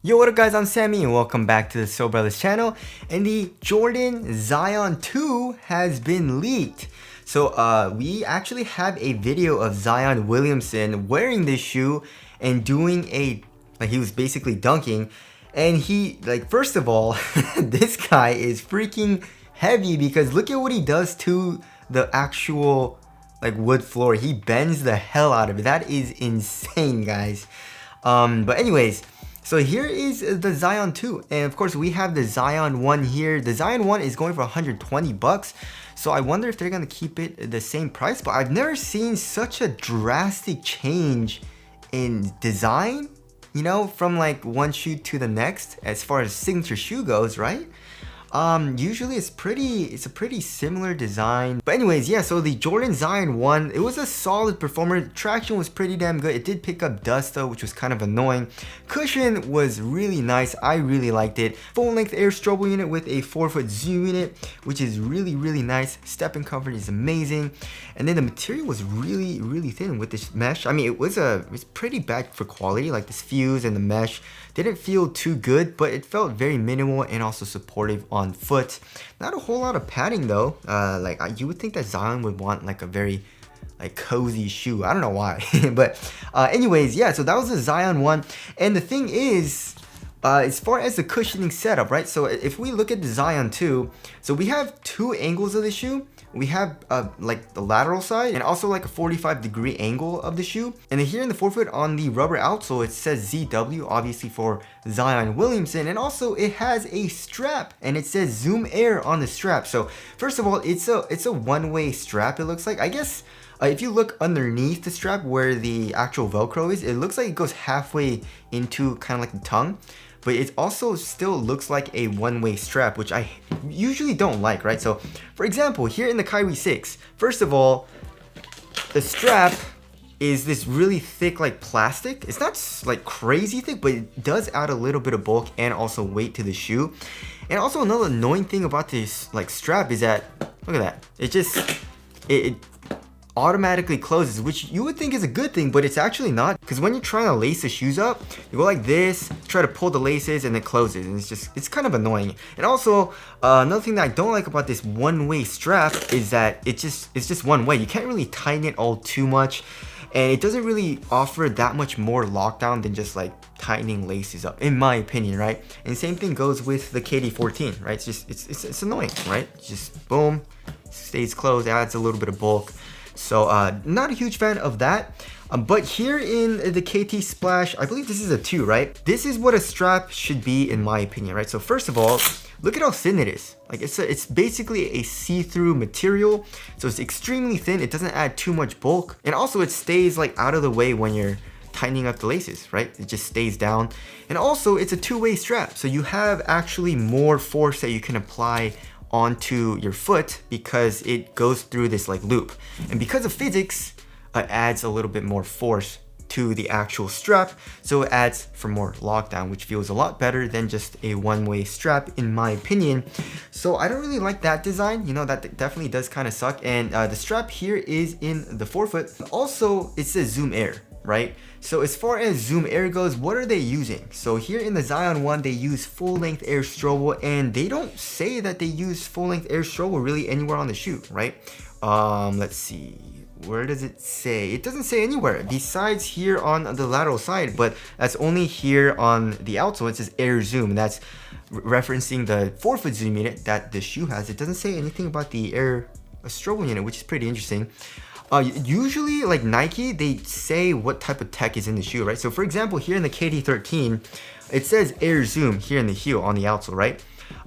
Yo, what up guys, I'm Sammy and welcome back to the Soul Brothers channel. And the Jordan Zion 2 has been leaked. So we actually have a video of Zion Williamson wearing this shoe and doing he was basically dunking. And he, first of all, this guy is freaking heavy because look at what he does to the actual wood floor. He bends the hell out of it. That is insane, guys. But anyways, so here is the Zion 2, and of course we have the Zion 1 here. The Zion 1 is going for 120 bucks, so I wonder if they're gonna keep it the same price. But I've never seen such a drastic change in design, you know, from one shoe to the next as far as signature shoe goes, right? Usually it's a pretty similar design. But anyways, yeah, so the Jordan Zion 1, it was a solid performer. Traction was pretty damn good. It did pick up dust though, which was kind of annoying. Cushion was really nice. I really liked it. Full length air strobel unit with a 4-foot zoom unit, which is really nice. Step-in comfort is amazing. And then the material was really thin with this mesh. I mean, it's pretty bad for quality, like this fuse and the mesh didn't feel too good, but it felt very minimal and also supportive on foot. Not a whole lot of padding though. You would think that Zion would want a very cozy shoe. I don't know why. But anyways, yeah, so that was the Zion 1. And the thing is, as far as the cushioning setup, right? So if we look at the Zion 2, so we have two angles of the shoe. We have the lateral side and also a 45-degree angle of the shoe. And then here in the forefoot on the rubber outsole, it says ZW, obviously for Zion Williamson. And also it has a strap and it says Zoom Air on the strap. So first of all, it's a one-way strap, it looks like. I guess if you look underneath the strap where the actual Velcro is, it looks like it goes halfway into kind of the tongue. But it also still looks like a one-way strap, which I usually don't like, right? So, for example, here in the Kyrie 6, first of all, the strap is this really thick plastic. It's not crazy thick, but it does add a little bit of bulk and also weight to the shoe. And also another annoying thing about this strap is that, look at that, it automatically closes, which you would think is a good thing, but it's actually not, because when you're trying to lace the shoes up, you go like this, try to pull the laces, and it closes, and it's kind of annoying. And also another thing that I don't like about this one-way strap is that it's just one way. You can't really tighten it all too much, and it doesn't really offer that much more lockdown than just tightening laces up, in my opinion, right? And same thing goes with the KD14, right? It's annoying, right? Just boom, stays closed, adds a little bit of bulk. So not a huge fan of that. But here in the KT Splash, I believe this is a 2, right? This is what a strap should be in my opinion, right? So first of all, look at how thin it is. It's basically a see-through material. So it's extremely thin. It doesn't add too much bulk. And also it stays out of the way when you're tightening up the laces, right? It just stays down. And also it's a two-way strap. So you have actually more force that you can apply onto your foot because it goes through this loop, and because of physics it adds a little bit more force to the actual strap, so it adds for more lockdown, which feels a lot better than just a one-way strap in my opinion. So I don't really like that design, you know, that definitely does kind of suck. And the strap here is in the forefoot. Also it says Zoom Air, right? So as far as Zoom Air goes, what are they using? So here in the Zion 1, they use full-length air strobel, and they don't say that they use full-length air strobel really anywhere on the shoe, right? Let's see. Where does it say? It doesn't say anywhere besides here on the lateral side, but that's only here on the outsole. It says Air Zoom, and that's referencing the 4-foot zoom unit that the shoe has. It doesn't say anything about the air strobel unit, which is pretty interesting. Usually Nike, they say what type of tech is in the shoe, right? So for example, here in the KD13, it says Air Zoom here in the heel on the outsole, right?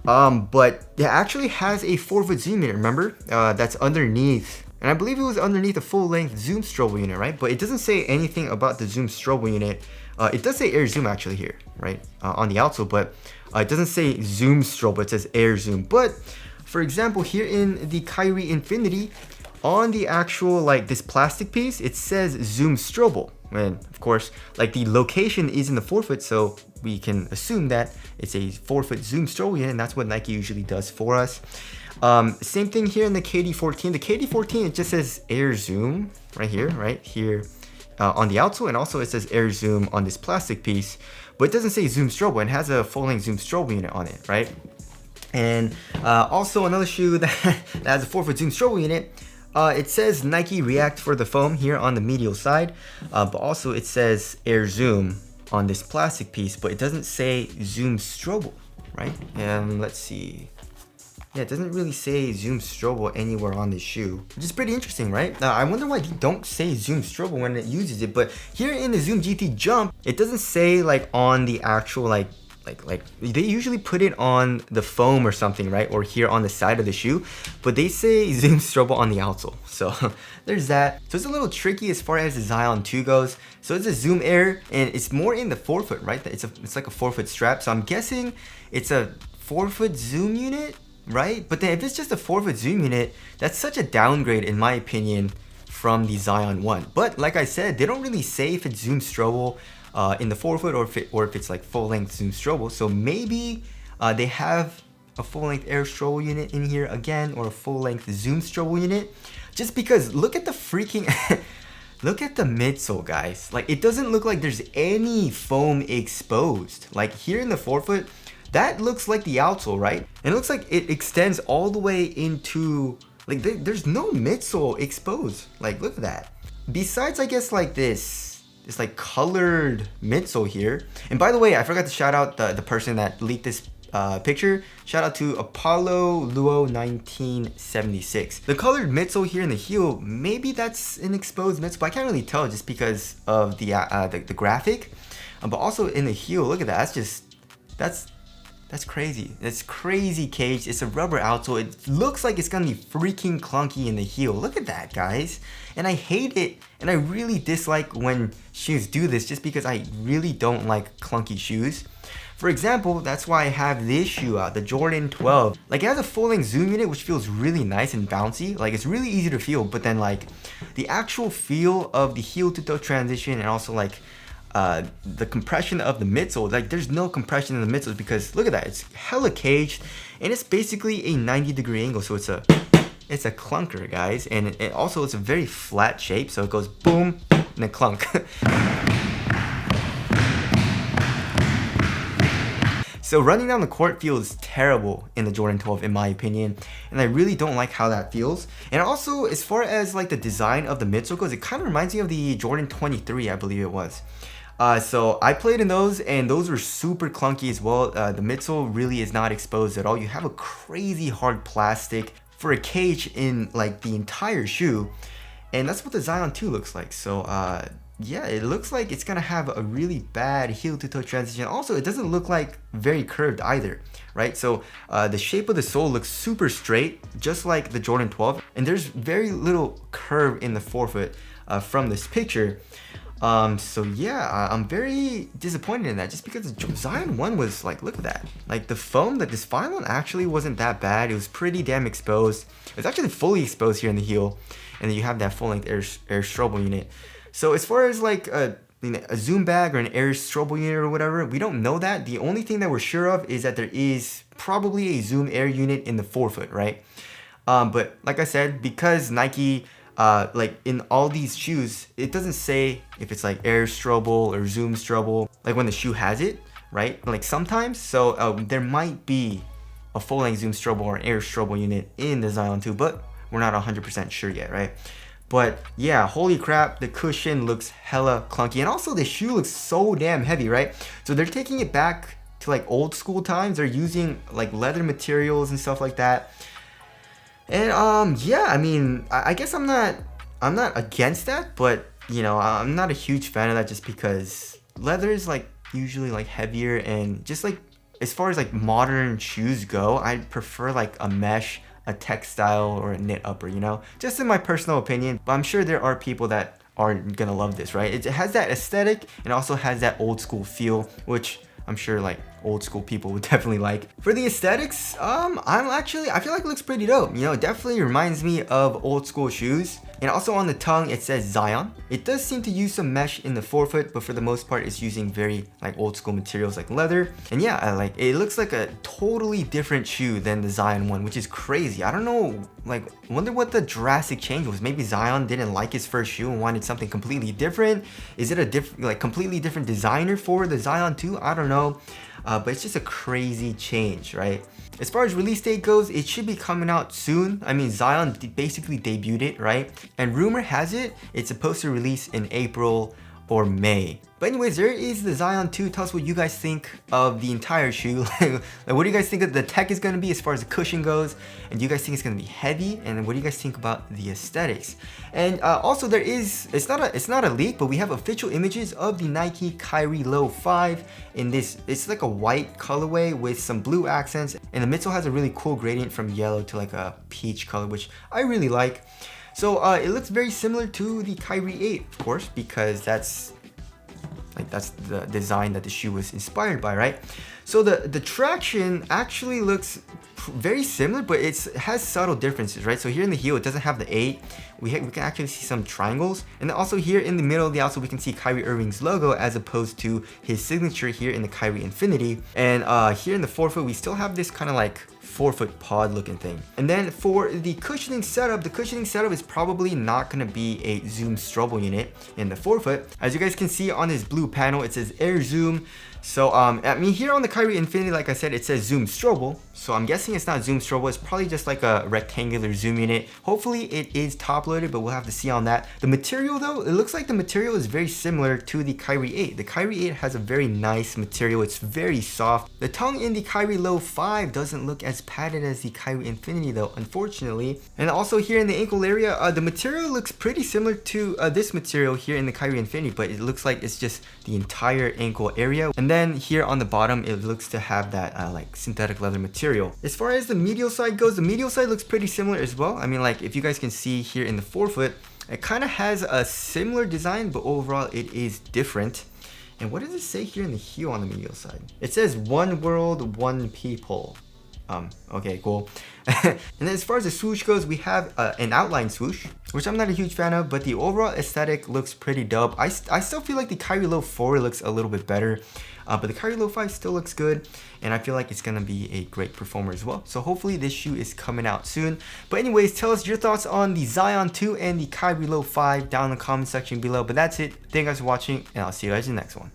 But it actually has a 4-foot zoom unit, remember? That's underneath, and I believe it was underneath a full-length zoom strobel unit, right? But it doesn't say anything about the zoom strobel unit. It does say Air Zoom actually here, right? On the outsole, but it doesn't say zoom strobel, it says Air Zoom. But for example, here in the Kyrie Infinity, on the actual this plastic piece, it says Zoom Strobel, and of course the location is in the forefoot, so we can assume that it's a 4-foot Zoom Strobel unit, and that's what Nike usually does for us. Same thing here in the KD14. The KD14, it just says Air Zoom right here on the outsole, and also it says Air Zoom on this plastic piece. but it doesn't say zoom strobo, and it has a full-length zoom strobo unit on it, right? And also another shoe that has a 4-foot zoom strobo unit. It says Nike React for the foam here on the medial side, but also it says Air Zoom on this plastic piece, but it doesn't say zoom strobo, right? And let's see. Yeah, it doesn't really say zoom strobo anywhere on this shoe, which is pretty interesting, right? Now, I wonder why they don't say zoom strobo when it uses it, but here in the Zoom GT Jump, it doesn't say like on the actual like they usually put it on the foam or something, right? Or here on the side of the shoe, but they say zoom strobo on the outsole. So there's that. So it's a little tricky as far as the Zion 2 goes. So it's a Zoom Air, and it's more in the 4-foot, right? It's like a 4-foot strap. So I'm guessing it's a 4-foot zoom unit, right? But then if it's just a 4-foot zoom unit, that's such a downgrade in my opinion from the Zion 1. But like I said, they don't really say if it's zoom strobo in the 4-foot or if it's like full-length zoom strobo. So maybe they have a full-length Air strobo unit in here again, or a full-length zoom strobo unit, just because look at the freaking look at the midsole, guys. Like, it doesn't look like there's any foam exposed. Like here in the 4-foot, that looks like the outsole, right? And it looks like it extends all the way into, like, there's no midsole exposed. Like, look at that. Besides, I guess, like this like colored midsole here. And by the way, I forgot to shout out the person that leaked this picture. Shout out to Apollo Luo 1976. The colored midsole here in the heel, maybe that's an exposed midsole, but I can't really tell just because of the graphic. But also in the heel, look at that. That's crazy. That's crazy cage. It's a rubber outsole. It looks like it's gonna be freaking clunky in the heel. Look at that, guys. And I hate it. And I really dislike when shoes do this, just because I really don't like clunky shoes. For example, that's why I have this shoe out, the Jordan 12. Like, it has a full-length zoom unit, which feels really nice and bouncy. Like, it's really easy to feel, but then like the actual feel of the heel to toe transition, and also like the compression of the midsole, like there's no compression in the midsoles, because look at that, it's hella caged, and it's basically a 90-degree angle, so it's a clunker, guys. And it also, it's a very flat shape, so it goes boom and then clunk. So running down the court feels terrible in the Jordan 12 in my opinion, and I really don't like how that feels. And also, as far as like the design of the midsole goes, it kind of reminds me of the Jordan 23, I believe it was. So I played in those, and those were super clunky as well. The midsole really is not exposed at all. You have a crazy hard plastic for a cage in like the entire shoe, and that's what the Zion 2 looks like. So yeah, it looks like it's gonna have a really bad heel to toe transition. Also, it doesn't look like very curved either, right? So the shape of the sole looks super straight, just like the Jordan 12, and there's very little curve in the 4-foot from this picture. So yeah, I'm very disappointed in that, just because the Zion 1 was like, look at that. Like the foam, that this Phylon actually wasn't that bad. It was pretty damn exposed. It's actually fully exposed here in the heel, and then you have that full-length Air strobo unit. So as far as like a zoom bag or an Air strobo unit or whatever, we don't know that. The only thing that we're sure of is that there is probably a zoom Air unit in the 4-foot, right? But like I said, because Nike, like in all these shoes, it doesn't say if it's like Air strobo or zoom strobo, like when the shoe has it, right? Like sometimes, so there might be a full-length zoom strobo or an Air strobo unit in the Zion 2, but we're not 100% sure yet, right? But yeah, holy crap, the cushion looks hella clunky, and also the shoe looks so damn heavy, right? So they're taking it back to like old school times. They're using like leather materials and stuff like that. And yeah, I mean, I guess I'm not against that, but you know, I'm not a huge fan of that, just because leather is like usually like heavier, and just like as far as like modern shoes go, I prefer like a mesh, a textile, or a knit upper, you know, just in my personal opinion. But I'm sure there are people that are gonna love this, right? It has that aesthetic and also has that old school feel, which I'm sure like old school people would definitely like. For the aesthetics, I feel like it looks pretty dope. You know, it definitely reminds me of old school shoes. And also on the tongue, it says Zion. It does seem to use some mesh in the forefoot, but for the most part, it's using very like old school materials like leather. And yeah, it looks like a totally different shoe than the Zion one, which is crazy. I don't know, like, wonder what the drastic change was. Maybe Zion didn't like his first shoe and wanted something completely different. Is it a completely different designer for the Zion 2? I don't know. But it's just a crazy change, right? As far as release date goes, it should be coming out soon. I mean, Zion basically debuted it, right? And rumor has it, it's supposed to release in April or May. But anyways, there is the Zion 2. Tell us what you guys think of the entire shoe. Like, what do you guys think of the tech is going to be as far as the cushion goes? And do you guys think it's going to be heavy? And what do you guys think about the aesthetics? And also there is, it's not a leak, but we have official images of the Nike Kyrie Low 5 in this, it's like a white colorway with some blue accents. And the midsole has a really cool gradient from yellow to like a peach color, which I really like. So it looks very similar to the Kyrie 8, of course, because that's the design that the shoe was inspired by, right? So the traction actually looks very similar, but it has subtle differences, right? So here in the heel, it doesn't have the 8. We can actually see some triangles. And then also here in the middle of the outsole, we can see Kyrie Irving's logo as opposed to his signature here in the Kyrie Infinity. And here in the forefoot, we still have this kind of like forefoot pod looking thing. And then for the cushioning setup, is probably not going to be a zoom strobel unit in the forefoot. As you guys can see on this blue panel, it says Air Zoom. So I mean, here on the Kyrie Infinity, like I said, it says zoom strobel. So I'm guessing it's not zoom strobel. It's probably just like a rectangular zoom unit. Hopefully it is top loaded, but we'll have to see on that. The material though, it looks like the material is very similar to the Kyrie 8. The Kyrie 8 has a very nice material. It's very soft. The tongue in the Kyrie Low 5 doesn't look as padded as the Kyrie Infinity though, unfortunately. And also here in the ankle area, the material looks pretty similar to this material here in the Kyrie Infinity, but it looks like it's just the entire ankle area. And then here on the bottom, it looks to have that like synthetic leather material. As far as the medial side goes, the medial side looks pretty similar as well. I mean, like if you guys can see here in the forefoot, it kind of has a similar design, but overall it is different. And what does it say here in the heel on the medial side? It says one world, one people. Okay, cool. And then as far as the swoosh goes, we have an outline swoosh, which I'm not a huge fan of, but the overall aesthetic looks pretty dope. I still feel like the Kyrie Low 4 looks a little bit better, but the Kyrie Low 5 still looks good, and I feel like it's gonna be a great performer as well. So hopefully this shoe is coming out soon. But anyways, tell us your thoughts on the Zion 2 and the Kyrie Low 5 down in the comment section below. But that's it. Thank you guys for watching, and I'll see you guys in the next one.